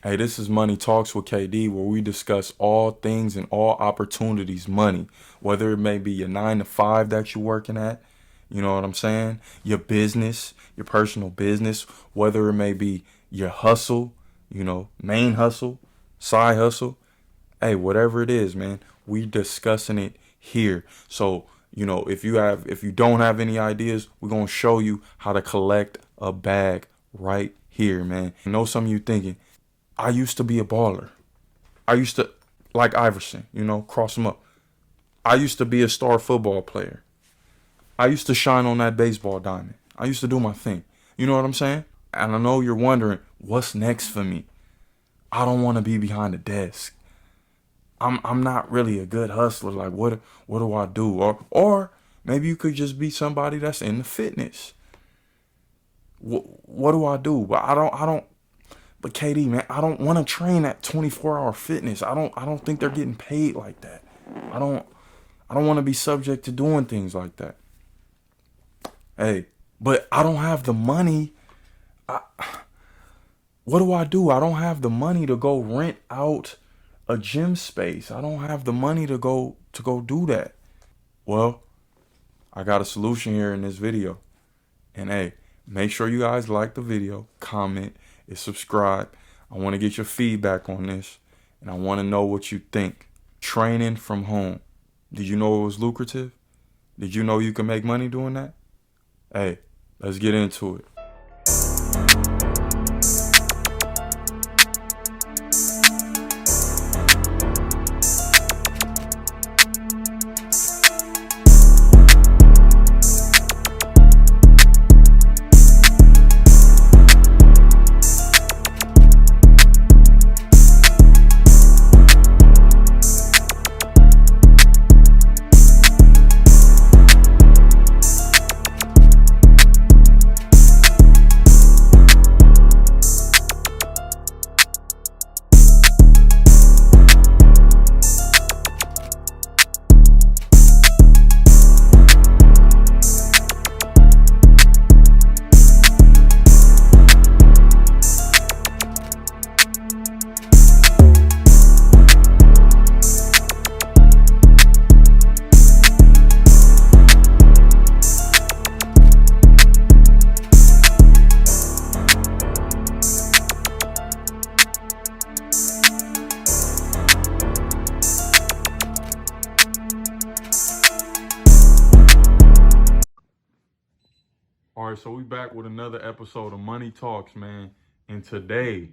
Hey, this is Money Talks with KD, where we discuss all things and all opportunities money, whether it may be your 9 to 5 that you're working at, you know what I'm saying? Your business, your personal business, whether it may be your hustle, main hustle, side hustle. Hey, whatever it is, man, we discussing it here. So, if you don't have any ideas, we're gonna show you how to collect a bag right here, man. I know some of you thinking, I used to be a baller. I used to, like Iverson, cross him up. I used to be a star football player. I used to shine on that baseball diamond. I used to do my thing. You know what I'm saying? And I know you're wondering, what's next for me? I don't want to be behind the desk. I'm not really a good hustler. Like, what do I do? Or maybe you could just be somebody that's into fitness. What do I do? But I don't. But KD, man, I don't want to train at 24-hour fitness. I don't think they're getting paid like that. I don't want to be subject to doing things like that. Hey, but I don't have the money. What do? I don't have the money to go rent out a gym space. I don't have the money to go do that. Well, I got a solution here in this video. And hey, make sure you guys like the video, comment, and subscribe. I want to get your feedback on this, and I want to know what you think. Training from home. Did you know it was lucrative? Did you know you can make money doing that? Hey, let's get into it. All right, so we back with another episode of Money Talks, man. And today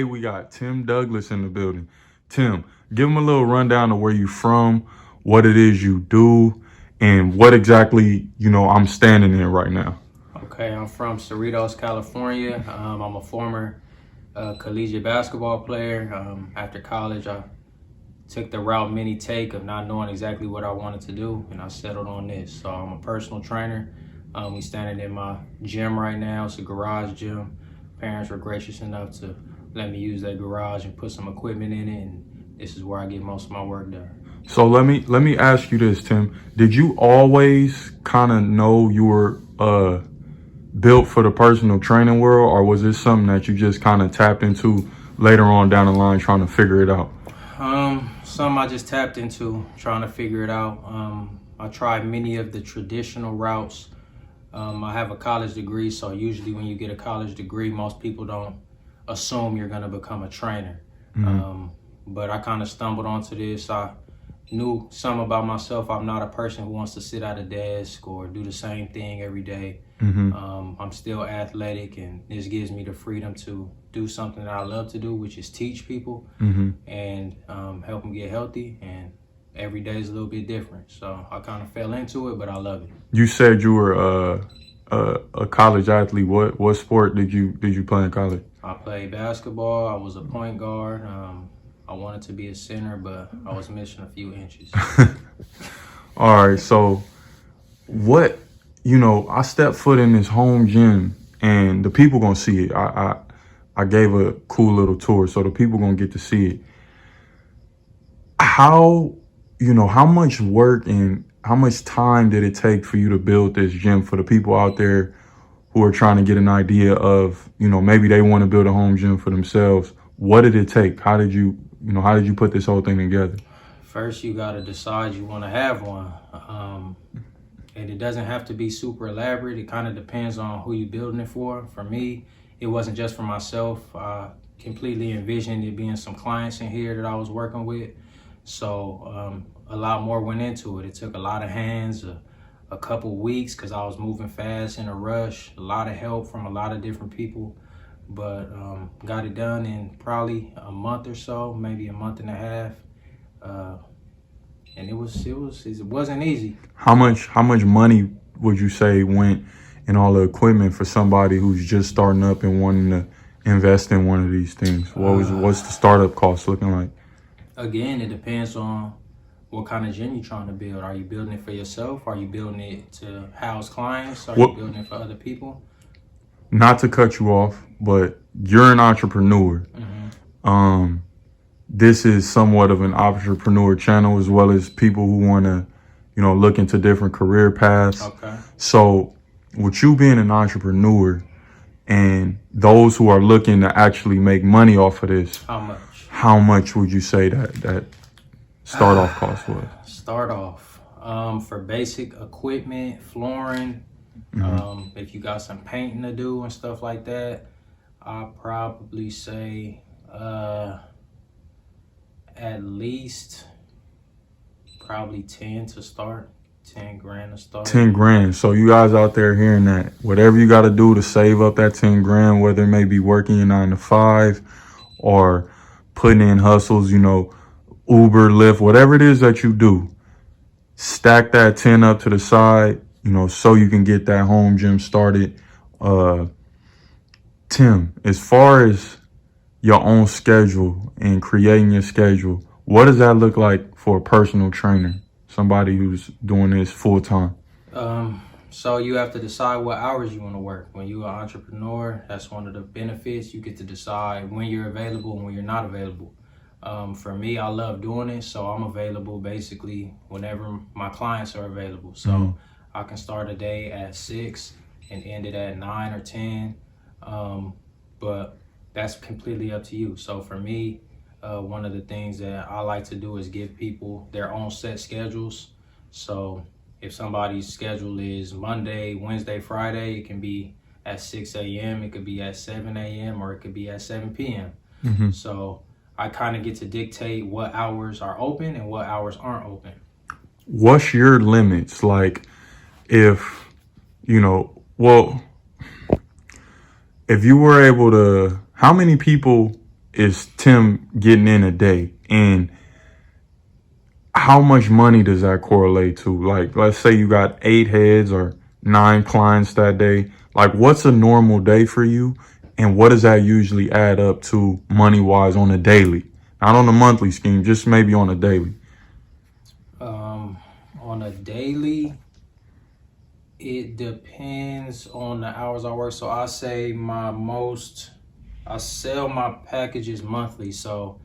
we got Tim Douglas in the building. Tim, give him a little rundown of where you from, what it is you do, and what exactly, I'm standing in right now. Okay, I'm from Cerritos, California. I'm a former collegiate basketball player. After college, I took the route many take of not knowing exactly what I wanted to do, and I settled on this. So I'm a personal trainer. We standing in my gym right now. It's a garage gym. Parents were gracious enough to let me use that garage and put some equipment in it, and this is where I get most of my work done. So let me ask you this, Tim. Did you always kind of know you were built for the personal training world, or was this something that you just kind of tapped into later on down the line trying to figure it out? Some I just tapped into trying to figure it out. I tried many of the traditional routes. I have a college degree, so usually when you get a college degree, most people don't assume you're going to become a trainer. Mm-hmm. But I kind of stumbled onto this. I knew some about myself. I'm not a person who wants to sit at a desk or do the same thing every day. Mm-hmm. I'm still athletic, and this gives me the freedom to do something that I love to do, which is teach people. Mm-hmm. And help them get healthy. And every day is a little bit different. So I kind of fell into it, but I love it. You said you were a college athlete. What sport did you play in college? I played basketball. I was a point guard. I wanted to be a center, but I was missing a few inches. All right, so I stepped foot in this home gym, and the people gonna see it. I gave a cool little tour, so the people gonna get to see it. How much work and how much time did it take for you to build this gym for the people out there who are trying to get an idea of, maybe they want to build a home gym for themselves? what did it take? How did you put this whole thing together? First, you got to decide you want to have one. And it doesn't have to be super elaborate. It kind of depends on who you're building it for. For me, it wasn't just for myself. I completely envisioned it being some clients in here that I was working with. So a lot more went into it. It took a lot of hands, a couple weeks, because I was moving fast in a rush. A lot of help from a lot of different people, but got it done in probably a month or so, maybe a month and a half. And it wasn't easy. How much money would you say went in all the equipment for somebody who's just starting up and wanting to invest in one of these things? What's the startup cost looking like? Again, it depends on what kind of gym you're trying to build. Are you building it for yourself? Are you building it to house clients? Are you building it for other people? Not to cut you off, but you're an entrepreneur. Mm-hmm. This is somewhat of an entrepreneur channel, as well as people who want to, look into different career paths. Okay. So with you being an entrepreneur and those who are looking to actually make money off of this, how much would you say that start off cost was? Start off for basic equipment, flooring. If you got some painting to do and stuff like that, I'll probably say at least probably 10 to start. 10 grand to start. 10 grand. So you guys out there hearing that, whatever you got to do to save up that 10 grand, whether it may be working your 9 to 5 or putting in hustles, Uber, Lyft, whatever it is that you do, stack that 10 up to the side, so you can get that home gym started. Tim, as far as your own schedule and creating your schedule, what does that look like for a personal trainer, somebody who's doing this full time? So you have to decide what hours you want to work. When you're an entrepreneur, that's one of the benefits. You get to decide when you're available and when you're not available. For me, I love doing it, so I'm available basically whenever my clients are available. So I can start a day at 6 and end it at 9 or 10. But that's completely up to you. So for me, one of the things that I like to do is give people their own set schedules. So if somebody's schedule is Monday, Wednesday, Friday, it can be at 6 a.m., it could be at 7 a.m., or it could be at 7 p.m. So I kind of get to dictate what hours are open and what hours aren't open. What's your limits? Like, if if you were able to, how many people is Tim getting in a day? And how much money does that correlate to? Like, let's say you got 8 heads or 9 clients that day. Like, what's a normal day for you? And what does that usually add up to money-wise on a daily? Not on a monthly scheme, just maybe on a daily. On a daily, it depends on the hours I work. So I say I sell my packages monthly. So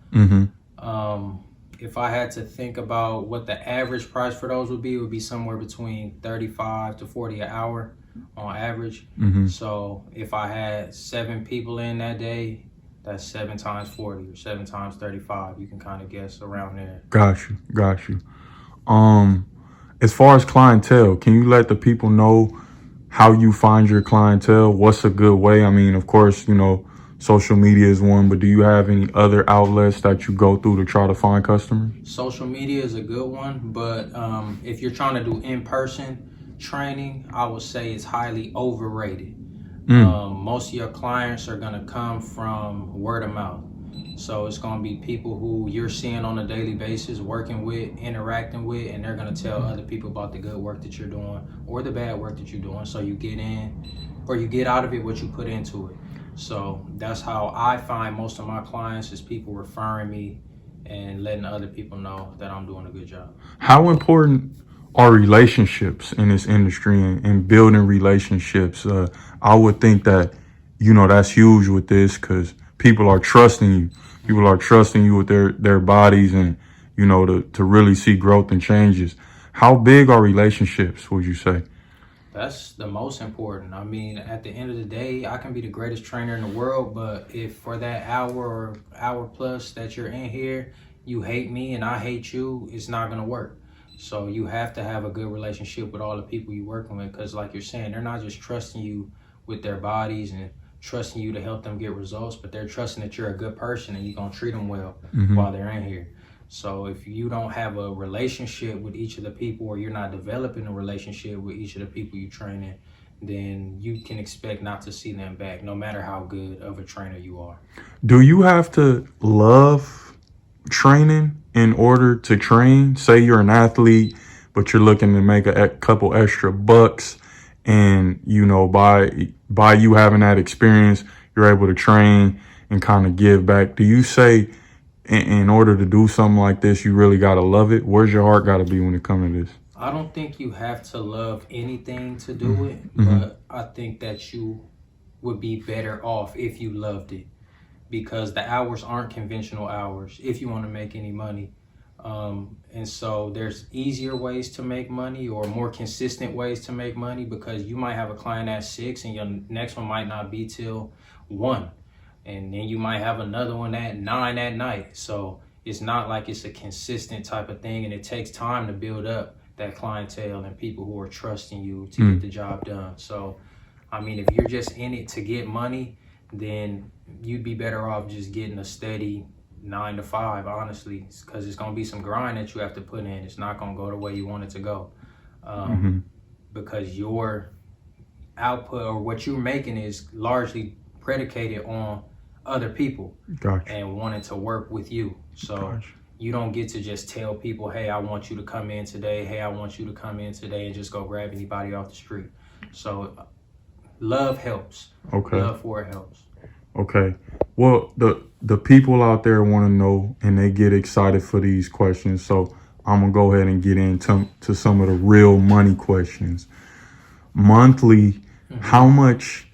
if I had to think about what the average price for those would be somewhere between 35 to 40 an hour on average. So if I had 7 people in that day, that's 7 times 40 or 7 times 35. You can kind of guess around there. Got you. As far as clientele, can you let the people know how you find your clientele? What's a good way? I mean, of course, social media is one, but do you have any other outlets that you go through to try to find customers? Social media is a good one, but if you're trying to do in-person training, I would say it's highly overrated. Most of your clients are going to come from word of mouth. So it's going to be people who you're seeing on a daily basis, working with, interacting with, and they're going to tell other people about the good work that you're doing or the bad work that you're doing. So you get in or you get out of it what you put into it. So that's how I find most of my clients, is people referring me and letting other people know that I'm doing a good job. How important are relationships in this industry and building relationships? I would think that, that's huge with this, because people are trusting you. People are trusting you with their bodies and, to really see growth and changes. How big are relationships, would you say? That's the most important. I mean, at the end of the day, I can be the greatest trainer in the world, but if for that hour or hour plus that you're in here, you hate me and I hate you, it's not going to work. So you have to have a good relationship with all the people you're working with, because like you're saying, they're not just trusting you with their bodies and trusting you to help them get results, but they're trusting that you're a good person and you're going to treat them well while they're in here. So if you don't have a relationship with each of the people, or you're not developing a relationship with each of the people you training, then you can expect not to see them back, no matter how good of a trainer you are. Do you have to love training in order to train? Say you're an athlete, but you're looking to make a couple extra bucks, and you know, by you having that experience, you're able to train and kind of give back. Do you say in order to do something like this, you really got to love it? Where's your heart got to be when it comes to this? I don't think you have to love anything to do it, but I think that you would be better off if you loved it, because the hours aren't conventional hours if you want to make any money. And so there's easier ways to make money, or more consistent ways to make money, because you might have a client at 6 and your next one might not be till 1. And then you might have another one at 9 at night. So it's not like it's a consistent type of thing, and it takes time to build up that clientele and people who are trusting you to get the job done. So, I mean, if you're just in it to get money, then you'd be better off just getting a steady 9 to 5, honestly, because it's going to be some grind that you have to put in. It's not going to go the way you want it to go, because your output or what you're making is largely predicated on other people and wanting to work with you. So you don't get to just tell people, hey, I want you to come in today. Hey, I want you to come in today, and just go grab anybody off the street. So love helps. Love for it helps. Okay. Well, the people out there want to know, and they get excited for these questions. So I'm going to go ahead and get into some of the real money questions. Monthly, how much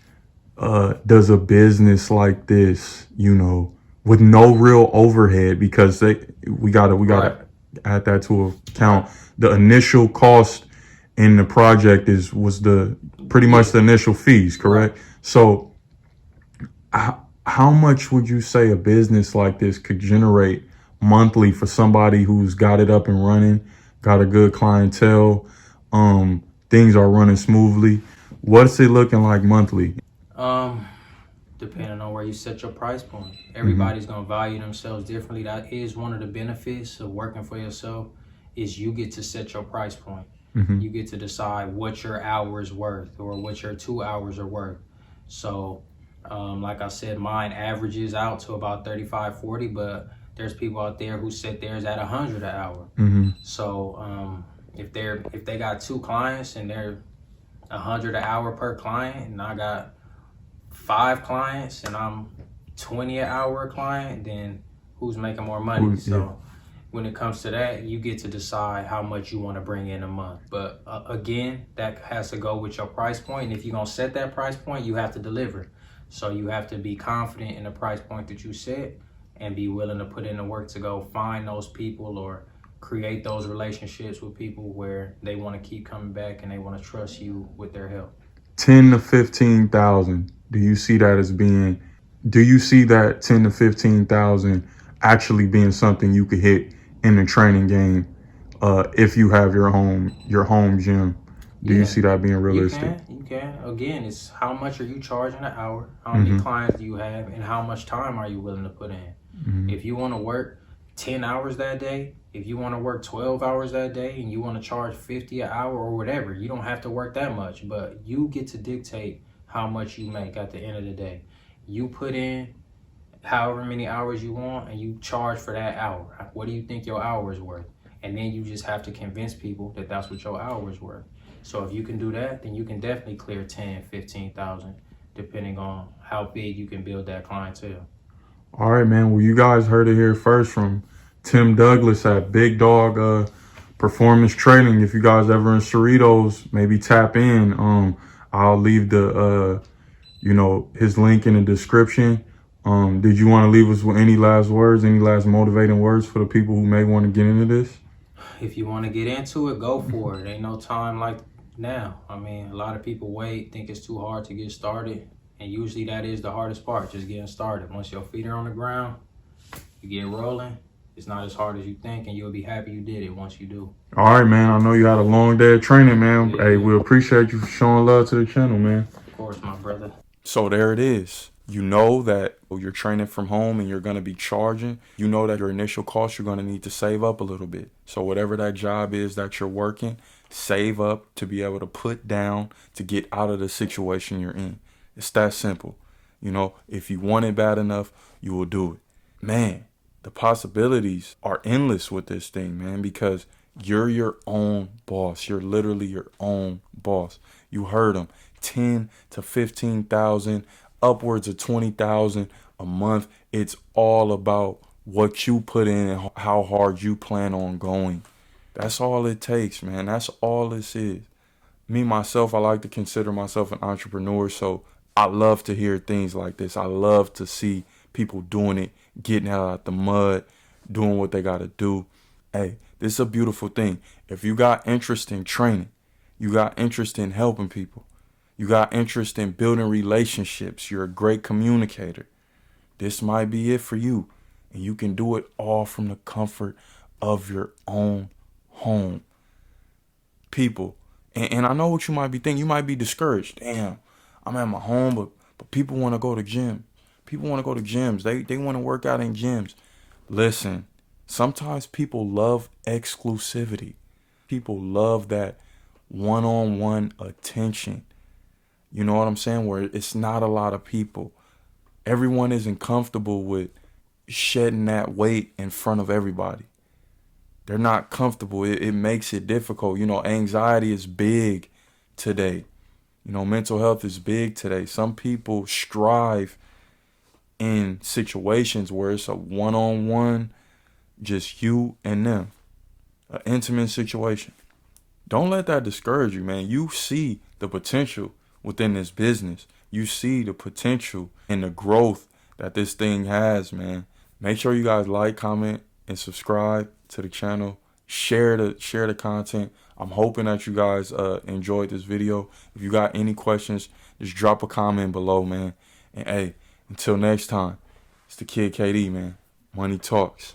does a business like this, you know, with no real overhead, because we gotta add that to account. The initial cost in the project was pretty much the initial fees, correct? So how much would you say a business like this could generate monthly for somebody who's got it up and running, got a good clientele, things are running smoothly? What's it looking like monthly? Depending on where you set your price point. Everybody's going to value themselves differently. That is one of the benefits of working for yourself, is you get to set your price point. You get to decide what your hour is worth, or what your 2 hours are worth. So, like I said, mine averages out to about 35, 40, but there's people out there who set theirs at 100 an hour. So, if they got 2 clients and they're 100 an hour per client, and I got 5 clients and I'm 20 an hour a client, then who's making more money? So when it comes to that, you get to decide how much you want to bring in a month. But again, that has to go with your price point. And if you're going to set that price point, you have to deliver. So you have to be confident in the price point that you set, and be willing to put in the work to go find those people, or create those relationships with people where they want to keep coming back and they want to trust you with their help. 10 to 15,000. Do you see that 10 to 15,000 actually being something you could hit in the training game, if you have your home gym? Do you see that being realistic? You can. Again, it's how much are you charging an hour? How many clients do you have? And how much time are you willing to put in? If you want to work 10 hours that day, if you want to work 12 hours that day, and you want to charge 50 an hour or whatever, you don't have to work that much, but you get to dictate how much you make at the end of the day. You put in however many hours you want, and you charge for that hour. What do you think your hour is worth? And then you just have to convince people that that's what your hour is worth. So if you can do that, then you can definitely clear 10, 15,000, depending on how big you can build that clientele. All right, man. Well, you guys heard it here first from Tim Douglas at Big Dog Performance Training. If you guys ever in Cerritos, maybe tap in. I'll leave the his link in the description. Did you want to leave us with any last words, any last motivating words for the people who may want to get into this? If you want to get into it, go for it. Ain't no time like now. I mean, a lot of people wait, think it's too hard to get started. And usually that is the hardest part, just getting started. Once your feet are on the ground, you get rolling. It's not as hard as you think, and you'll be happy you did it once you do. All right, man. I know you had a long day of training, man. Yeah, Hey, yeah. we appreciate you for showing love to the channel, man. Of course, my brother. So there it is. You know that you're training from home and you're going to be charging. You know that your initial cost, you're going to need to save up a little bit. So whatever that job is that you're working, save up to be able to put down to get out of the situation you're in. It's that simple. You know, if you want it bad enough, you will do it. Man, the possibilities are endless with this thing, man, because you're your own boss. You're literally your own boss. You heard him. 10 to 15,000, upwards of 20,000 a month. It's all about what you put in and how hard you plan on going. That's all it takes, man. That's all this is. Me, myself, I like to consider myself an entrepreneur, so I love to hear things like this. I love to see people doing it, getting out the mud, doing what they got to do. Hey, this is a beautiful thing. If you got interest in training, you got interest in helping people, you got interest in building relationships, you're a great communicator, this might be it for you. And you can do it all from the comfort of your own home. People, and I know what you might be thinking. You might be discouraged. Damn, I'm at my home, but people want to go to gym. People want to go to gyms. They want to work out in gyms. Listen, sometimes people love exclusivity. People love that one-on-one attention. You know what I'm saying? Where it's not a lot of people. Everyone isn't comfortable with shedding that weight in front of everybody. They're not comfortable. It makes it difficult. You know, anxiety is big today. You know, mental health is big today. Some people strive in situations where it's a one-on-one, just you and them, an intimate situation. Don't let that discourage you, man. You see the potential within this business. You see the potential and the growth that this thing has, man. Make sure you guys like, comment, and subscribe to the channel. Share the content. I'm hoping that you guys enjoyed this video. If you got any questions, just drop a comment below, man. And hey, until next time, it's the Kid KD, man. Money talks.